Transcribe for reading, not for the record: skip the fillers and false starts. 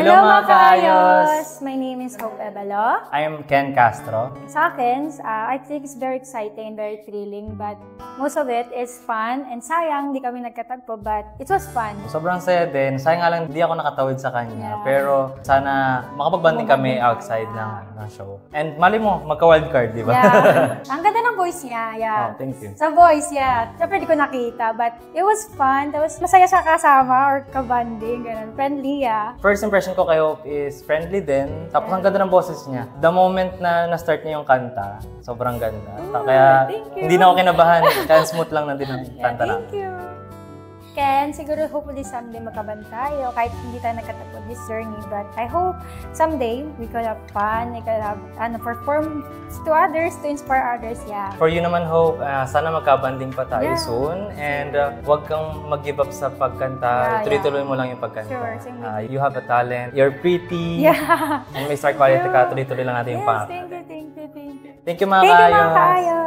Hello mga kaayos! My name is Hope Ebalo. I'm Ken Castro. Sa akin, I think it's very exciting, very thrilling, but most of it is fun. And sayang, di kami nagkatagpo, but it was fun. Sobrang saya din. Sayang nga lang, di ako nakatawid sa kanya. Pero sana makapagbanding kami outside ng show. And mali mo, magka-wildcard, di ba? Yeah. Ang ganda ng voice niya. Yeah. Oh, thank you. Sa voice, yeah. Siyempre, di ko nakita, but it was fun. Tapos masaya siya kasama or kabanding, ganun. Friendly, yeah. First impression ko kay Hope is friendly din. Tapos ang ganda ng boses niya. The moment na na-start niya yung kanta, sobrang ganda. Kaya hindi na ako kinabahan. Kaya smooth lang na din ang kanta namin. Thank you. Ken, siguro hopefully someday magkaban tayo kahit hindi tayo nagkatapos this journey. But I hope someday we could have fun, we could have perform to others, to inspire others, yeah. For you naman, Hope, sana magkabanding pa tayo soon. And huwag kang mag-give up sa pagkanta. Tuloy-tuloy mo lang yung pagkanta. Sure, same with you have a talent. You're pretty. Yeah. And may star quality ka. Tuloy-tuloy lang natin yung pangarap. Thank you. Thank you mga kaayos.